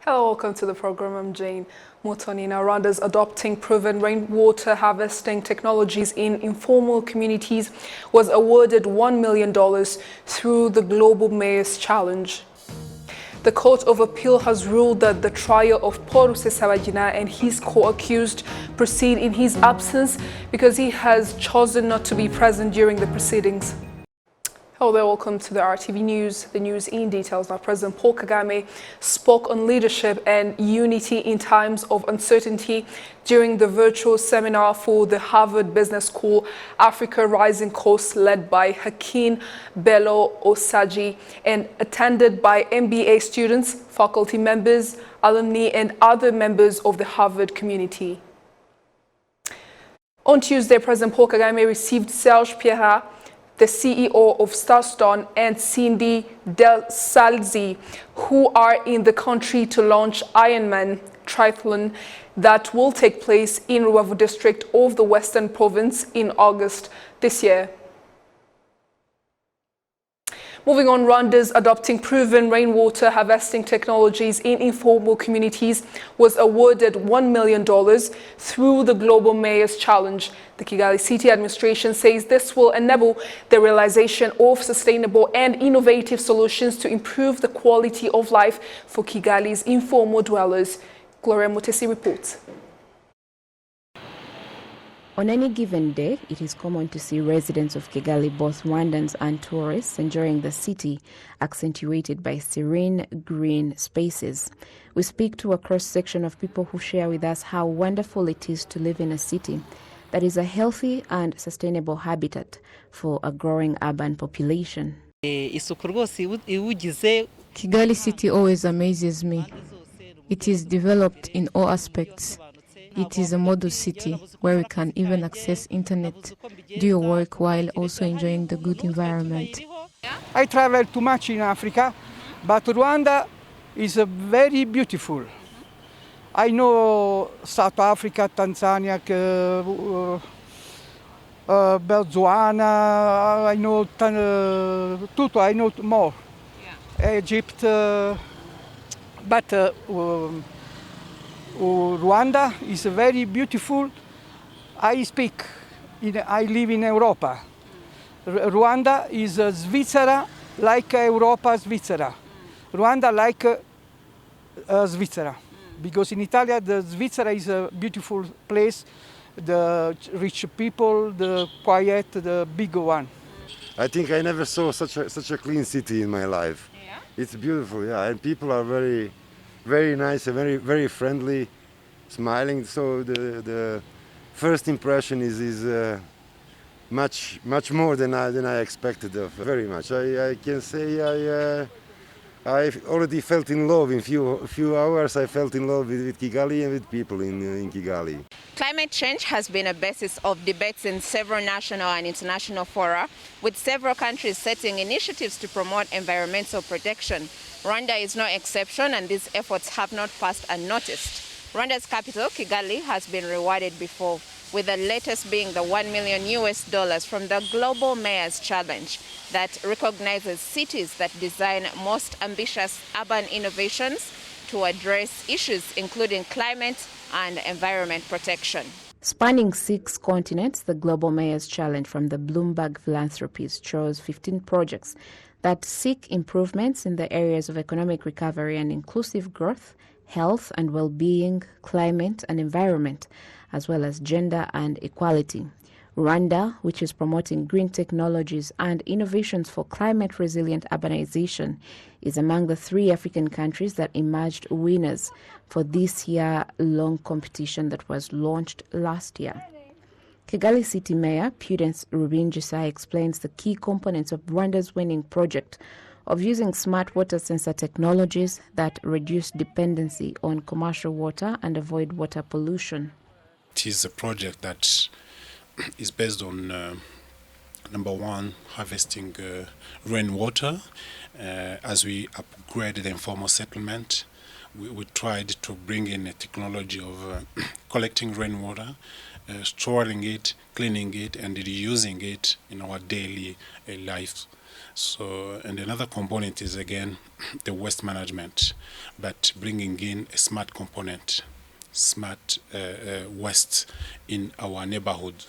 Hello, welcome to the program. I'm Jane Motoni. Now, Rwanda's adopting proven rainwater harvesting technologies in informal communities was awarded $1 million through the Global Mayor's Challenge. The Court of Appeal has ruled that the trial of Paul Rusesabagina and his co-accused proceed in his absence because he has chosen not to be present during the proceedings. Hello there, welcome to the RTV News. The news in details. Now, President Paul Kagame spoke on leadership and unity in times of uncertainty during the virtual seminar for the Harvard Business School Africa Rising Course led by Hakeem Bello Osaji and attended by MBA students, faculty members, alumni and other members of the Harvard community. On Tuesday, President Paul Kagame received Serge Pierre, the CEO of Starstone, and Cindy Del Salzi, who are in the country to launch Ironman Triathlon that will take place in Rubavu district of the Western Province in August this year. Moving on, Rwanda's adopting proven rainwater harvesting technologies in informal communities was awarded $1 million through the Global Mayor's Challenge. The Kigali City Administration says this will enable the realization of sustainable and innovative solutions to improve the quality of life for Kigali's informal dwellers. Gloria Mutesi reports. On any given day, it is common to see residents of Kigali, both Rwandans and tourists, enjoying the city, accentuated by serene green spaces. We speak to a cross-section of people who share with us how wonderful it is to live in a city that is a healthy and sustainable habitat for a growing urban population. Kigali City always amazes me. It is developed in all aspects. It is a model city where we can even access internet, do your work while also enjoying the good environment. I travel too much in Africa, but Rwanda is very beautiful. I know South Africa, Tanzania, Botswana, I know Tutu, I know more. Egypt, but Rwanda is very beautiful. I live in Europa. Rwanda is Switzerland, like Europa, Switzerland. Rwanda like Switzerland. Because in Italy, the Switzerland is a beautiful place, the rich people, the quiet, the big one. I think I never saw such a clean city in my life. Yeah? It's beautiful, yeah, and people are very nice and very friendly, smiling. So the first impression is much more than I expected of. Very much. I can say I already felt in love in few hours. I felt in love with Kigali and with people in Kigali. Climate change has been a basis of debates in several national and international fora, with several countries setting initiatives to promote environmental protection. Rwanda is no exception, and these efforts have not passed unnoticed. Rwanda's capital, Kigali, has been rewarded before, with the latest being the $1 million from the Global Mayor's Challenge that recognizes cities that design most ambitious urban innovations to address issues including climate and environment protection. Spanning 6 continents, the Global Mayor's Challenge from the Bloomberg Philanthropies chose 15 projects that seek improvements in the areas of economic recovery and inclusive growth, health and well-being, climate and environment, as well as gender and equality. Rwanda, which is promoting green technologies and innovations for climate-resilient urbanization, is among the 3 African countries that emerged winners for this year-long competition that was launched last year. Kigali City Mayor Prudence Rubingisha explains the key components of Rwanda's winning project of using smart water sensor technologies that reduce dependency on commercial water and avoid water pollution. It is a project that is based on, number one, harvesting rainwater. As we upgrade the informal settlement, we tried to bring in a technology of collecting rainwater, storing it, cleaning it, and reusing it in our daily life. So, and another component is again the waste management, but bringing in a smart component, smart waste in our neighborhood.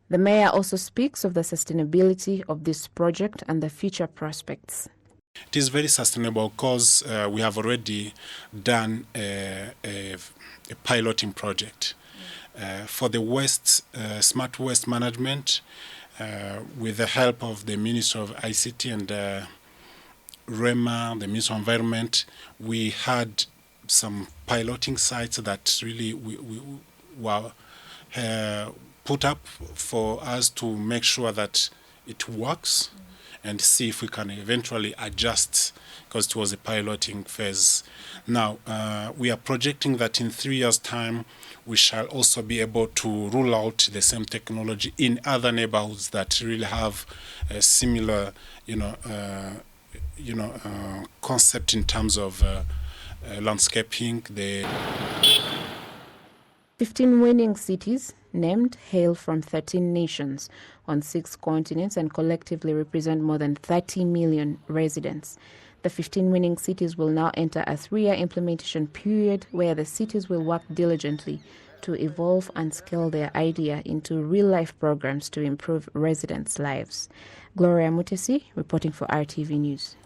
The mayor also speaks of the sustainability of this project and the future prospects. It is very sustainable because we have already done a piloting project for the waste, smart waste management, with the help of the Minister of ICT and REMA, the Minister of Environment. We had some piloting sites that really we were put up for us to make sure that it works and see if we can eventually adjust, because it was a piloting phase. Now, we are projecting that in 3 years' time, we shall also be able to roll out the same technology in other neighborhoods that really have a similar, concept in terms of landscaping. 15 winning cities named hail from 13 nations on 6 continents and collectively represent more than 30 million residents. The 15 winning cities will now enter a 3-year implementation period where the cities will work diligently to evolve and scale their idea into real-life programs to improve residents' lives. Gloria Mutesi, reporting for RTV News.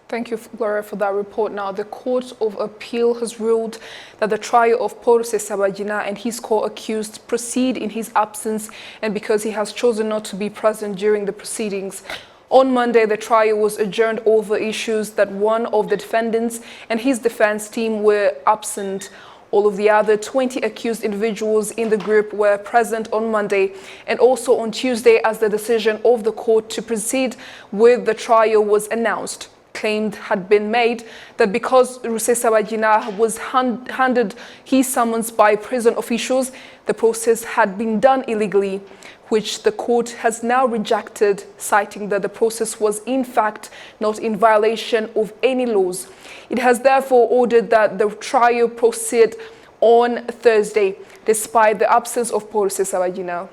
Thank you, Gloria, for that report. Now, the Court of Appeal has ruled that the trial of Paul Rusesabagina and his co-accused proceed in his absence and because he has chosen not to be present during the proceedings. On Monday, the trial was adjourned over issues that one of the defendants and his defense team were absent. All of the other 20 accused individuals in the group were present on Monday and also on Tuesday as the decision of the court to proceed with the trial was announced. Claimed had been made that because Rusesabagina was handed his summons by prison officials, the process had been done illegally, which the court has now rejected, citing that the process was in fact not in violation of any laws. It has therefore ordered that the trial proceed on Thursday, despite the absence of Paul Rusesabagina.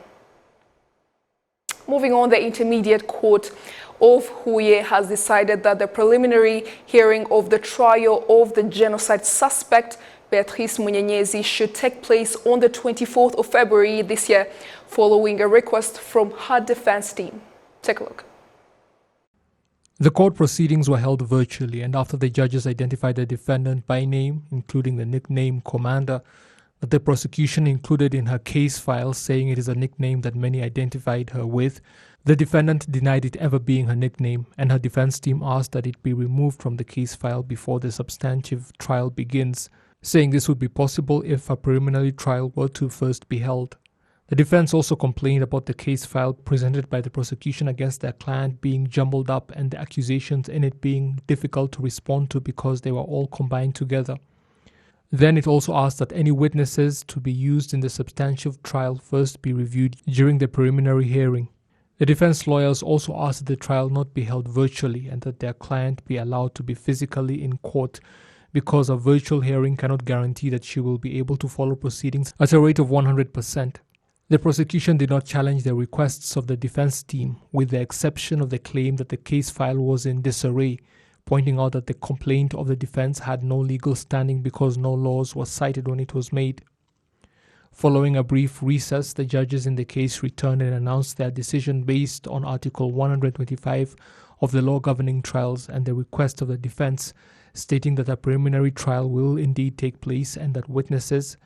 Moving on, the Intermediate Court of Huye has decided that the preliminary hearing of the trial of the genocide suspect Beatrice Munyenyezi should take place on the 24th of February this year, following a request from her defense team. Take a look. The court proceedings were held virtually, and after the judges identified the defendant by name, including the nickname Commander, that the prosecution included in her case file, saying it is a nickname that many identified her with, the defendant denied it ever being her nickname, and her defense team asked that it be removed from the case file before the substantive trial begins, saying this would be possible if a preliminary trial were to first be held. The defense also complained about the case file presented by the prosecution against their client being jumbled up and the accusations in it being difficult to respond to because they were all combined together. Then it also asked that any witnesses to be used in the substantive trial first be reviewed during the preliminary hearing. The defense lawyers also asked that the trial not be held virtually and that their client be allowed to be physically in court, because a virtual hearing cannot guarantee that she will be able to follow proceedings at a rate of 100%. The prosecution did not challenge the requests of the defense team, with the exception of the claim that the case file was in disarray, pointing out that the complaint of the defense had no legal standing because no laws were cited when it was made. Following a brief recess, the judges in the case returned and announced their decision based on Article 125 of the law governing trials and the request of the defense, stating that a preliminary trial will indeed take place and that witnesses,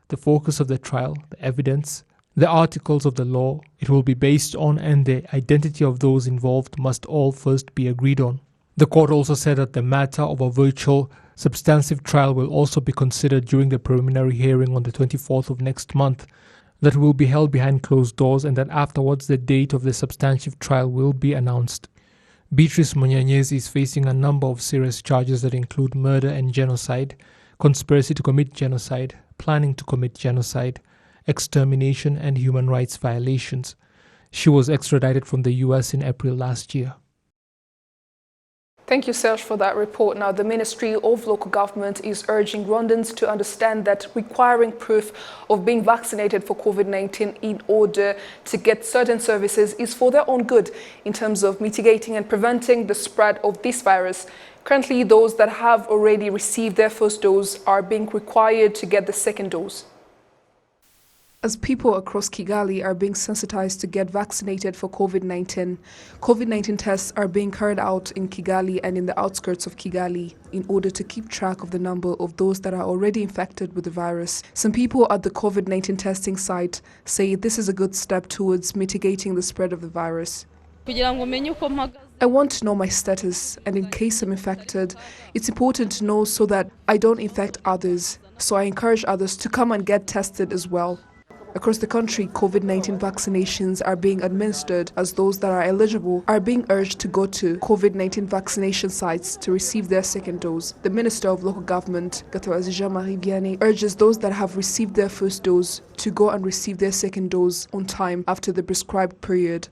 the focus of the trial, the evidence, the articles of the law it will be based on, and the identity of those involved must all first be agreed on. The court also said that the matter of a virtual substantive trial will also be considered during the preliminary hearing on the 24th of next month, that will be held behind closed doors, and that afterwards the date of the substantive trial will be announced. Beatrice Munyenyezi is facing a number of serious charges that include murder and genocide, conspiracy to commit genocide, planning to commit genocide, extermination, and human rights violations. She was extradited from the US in April last year. Thank you, Serge, for that report. Now, the Ministry of Local Government is urging Rwandans to understand that requiring proof of being vaccinated for COVID-19 in order to get certain services is for their own good in terms of mitigating and preventing the spread of this virus. Currently, those that have already received their first dose are being required to get the second dose. As people across Kigali are being sensitized to get vaccinated for COVID-19, COVID-19 tests are being carried out in Kigali and in the outskirts of Kigali in order to keep track of the number of those that are already infected with the virus. Some people at the COVID-19 testing site say this is a good step towards mitigating the spread of the virus. I want to know my status, and in case I'm infected, it's important to know so that I don't infect others. So I encourage others to come and get tested as well. Across the country, COVID-19 vaccinations are being administered as those that are eligible are being urged to go to COVID-19 vaccination sites to receive their second dose. The Minister of Local Government, Gatabazi Jean-Marie Vianney, urges those that have received their first dose to go and receive their second dose on time after the prescribed period.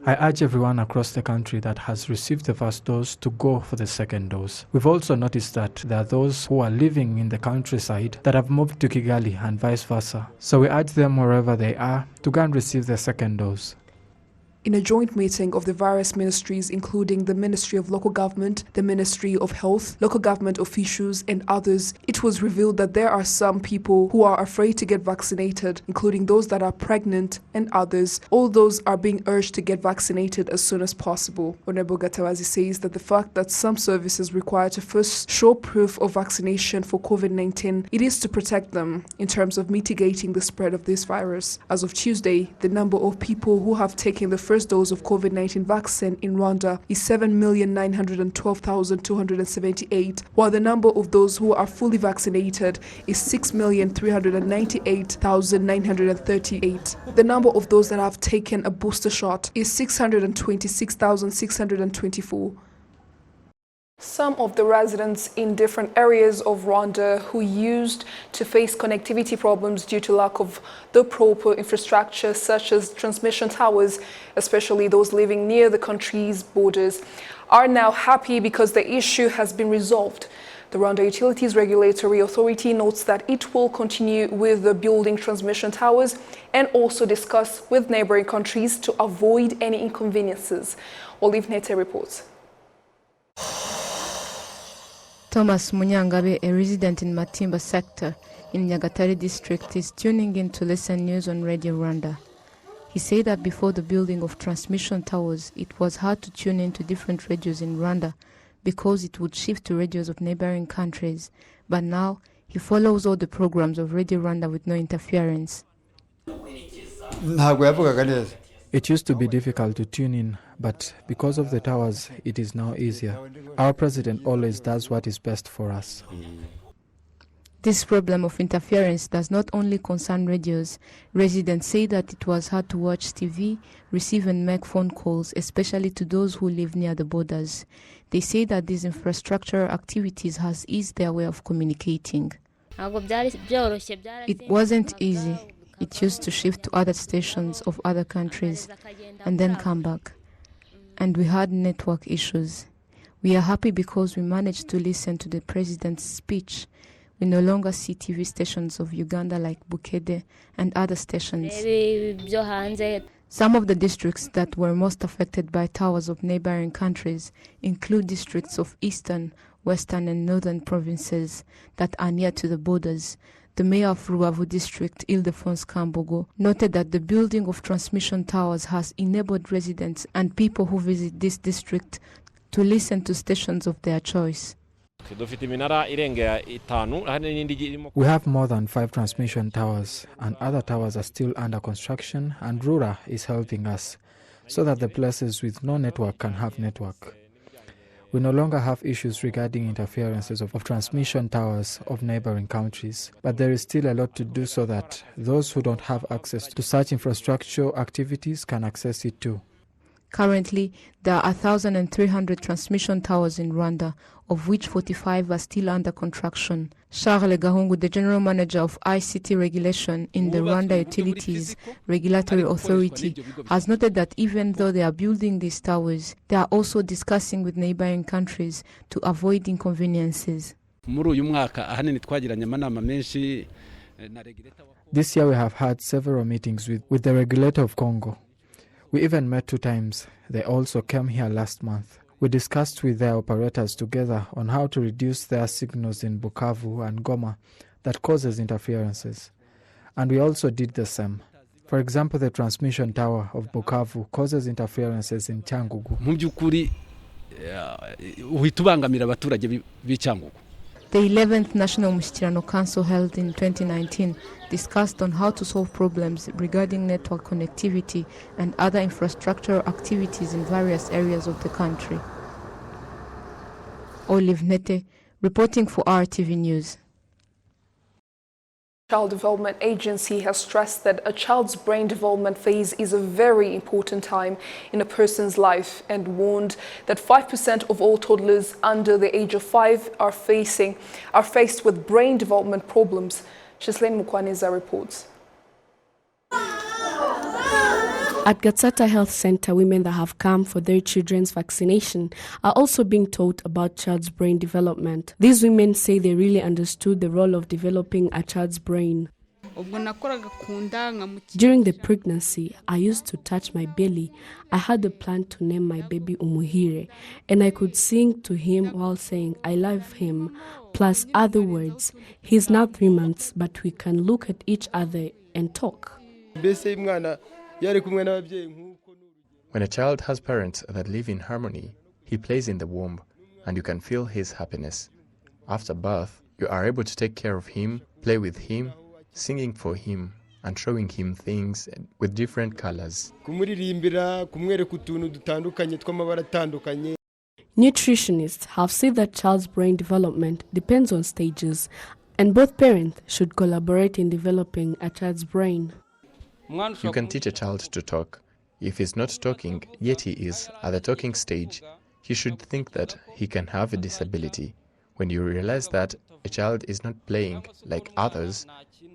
I urge everyone across the country that has received the first dose to go for the second dose. We've also noticed that there are those who are living in the countryside that have moved to Kigali and vice versa. So we urge them wherever they are to go and receive their second dose. In a joint meeting of the various ministries, including the Ministry of Local Government, the Ministry of Health, local government officials, and others, it was revealed that there are some people who are afraid to get vaccinated, including those that are pregnant and others. All those are being urged to get vaccinated as soon as possible. Honorable Gatabazi says that the fact that some services require to first show proof of vaccination for COVID-19, it is to protect them in terms of mitigating the spread of this virus. As of Tuesday, the number of people who have taken the first dose of COVID-19 vaccine in Rwanda is 7,912,278, while the number of those who are fully vaccinated is 6,398,938. The number of those that have taken a booster shot is 626,624. Some of the residents in different areas of Rwanda who used to face connectivity problems due to lack of the proper infrastructure such as transmission towers, especially those living near the country's borders, are now happy because the issue has been resolved. The Rwanda Utilities Regulatory Authority notes that it will continue with the building transmission towers and also discuss with neighboring countries to avoid any inconveniences. Olive Nete reports. Thomas Munyangabe, a resident in Matimba sector in Nyagatare district, is tuning in to listen news on Radio Rwanda. He said that before the building of transmission towers, it was hard to tune into different radios in Rwanda because it would shift to radios of neighboring countries. But now, he follows all the programs of Radio Rwanda with no interference. It used to be difficult to tune in, but because of the towers, it is now easier. Our president always does what is best for us. This problem of interference does not only concern radios. Residents say that it was hard to watch TV, receive and make phone calls, especially to those who live near the borders. They say that these infrastructure activities has eased their way of communicating. It wasn't easy. It used to shift to other stations of other countries and then come back. And we had network issues. We are happy because we managed to listen to the president's speech. We no longer see TV stations of Uganda like Bukede and other stations. Some of the districts that were most affected by towers of neighboring countries include districts of eastern, western and northern provinces that are near to the borders. The mayor of Rubavu district, Ildefonse Kambogo, noted that the building of transmission towers has enabled residents and people who visit this district to listen to stations of their choice. We have more than 5 transmission towers, and other towers are still under construction, and Rura is helping us so that the places with no network can have network. We no longer have issues regarding interferences of transmission towers of neighboring countries, but there is still a lot to do so that those who don't have access to such infrastructure activities can access it too. Currently, there are 1,300 transmission towers in Rwanda, of which 45 are still under construction. Charles Gahungu, the General Manager of ICT Regulation in the Rwanda Utilities Regulatory Authority, has noted that even though they are building these towers, they are also discussing with neighboring countries to avoid inconveniences. This year we have had several meetings with the regulator of Congo. We even met 2 times. They also came here last month. We discussed with their operators together on how to reduce their signals in Bukavu and Goma that causes interferences. And we also did the same. For example, the transmission tower of Bukavu causes interferences in Cyangugu. The 11th National Mushyikirano Council held in 2019 discussed on how to solve problems regarding network connectivity and other infrastructural activities in various areas of the country. Olive Nete, reporting for RTV News. Child Development Agency has stressed that a child's brain development phase is a very important time in a person's life and warned that 5% of all toddlers under the age of 5 are faced with brain development problems. Shislene Mukwaneza reports. At Gatsata Health Center, women that have come for their children's vaccination are also being taught about child's brain development. These women say they really understood the role of developing a child's brain. During the pregnancy, I used to touch my belly. I had a plan to name my baby Umuhire, and I could sing to him while saying, I love him, plus other words. He's now 3 months, but we can look at each other and talk. When a child has parents that live in harmony, he plays in the womb, and you can feel his happiness. After birth, you are able to take care of him, play with him, singing for him, and showing him things with different colors. Nutritionists have said that child's brain development depends on stages, and both parents should collaborate in developing a child's brain. You can teach a child to talk. If he's not talking, yet he is at the talking stage, he should think that he can have a disability. When you realize that a child is not playing like others,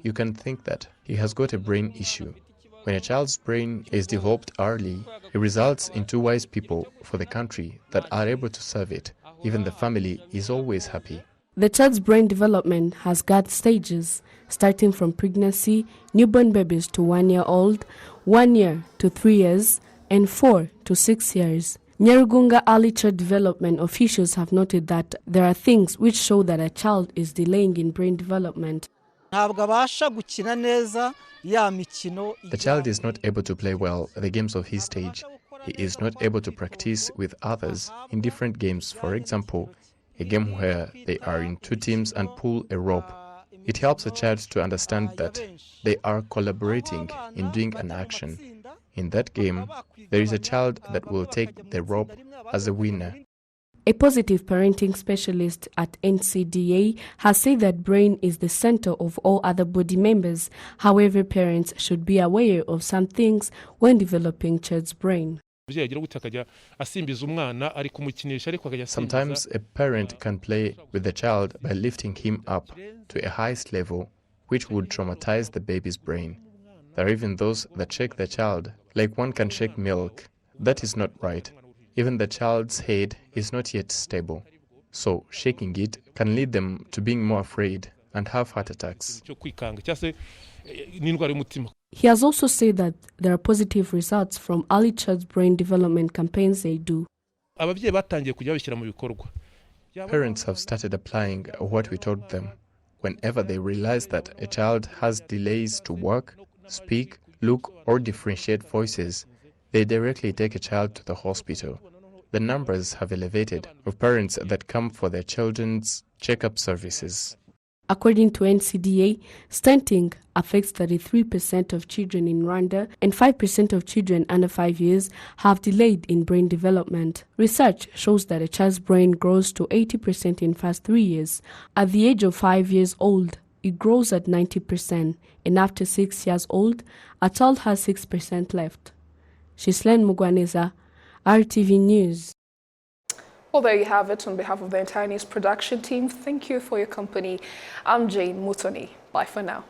you can think that he has got a brain issue. When a child's brain is developed early, it results in 2 wise people for the country that are able to serve it. Even the family is always happy. The child's brain development has got stages, starting from pregnancy, newborn babies to 1 year old, 1 year to 3 years, and 4 to 6 years. Nyarugunga early child development officials have noted that there are things which show that a child is delaying in brain development. The child is not able to play well the games of his stage. He is not able to practice with others in different games. For example, a game where they are in 2 teams and pull a rope. It helps a child to understand that they are collaborating in doing an action. In that game, there is a child that will take the rope as a winner. A positive parenting specialist at NCDA has said that brain is the center of all other body members. However, parents should be aware of some things when developing child's brain. Sometimes a parent can play with the child by lifting him up to a highest level, which would traumatize the baby's brain. There are even those that shake the child, like one can shake milk. That is not right. Even the child's head is not yet stable. So shaking it can lead them to being more afraid and have heart attacks. He has also said that there are positive results from early child's brain development campaigns they do. Parents have started applying what we told them. Whenever they realize that a child has delays to walk, speak, look, or differentiate voices, they directly take a child to the hospital. The numbers have elevated of parents that come for their children's checkup services. According to NCDA, stunting affects 33% of children in Rwanda, and 5% of children under 5 years have delayed in brain development. Research shows that a child's brain grows to 80% in first 3 years. At the age of 5 years old, it grows at 90%, and after 6 years old, a child has 6% left. Shislene Mugwaneza, RTV News. Well, there you have it. On behalf of the entire news production team, thank you for your company. I'm Jane Mutoni. Bye for now.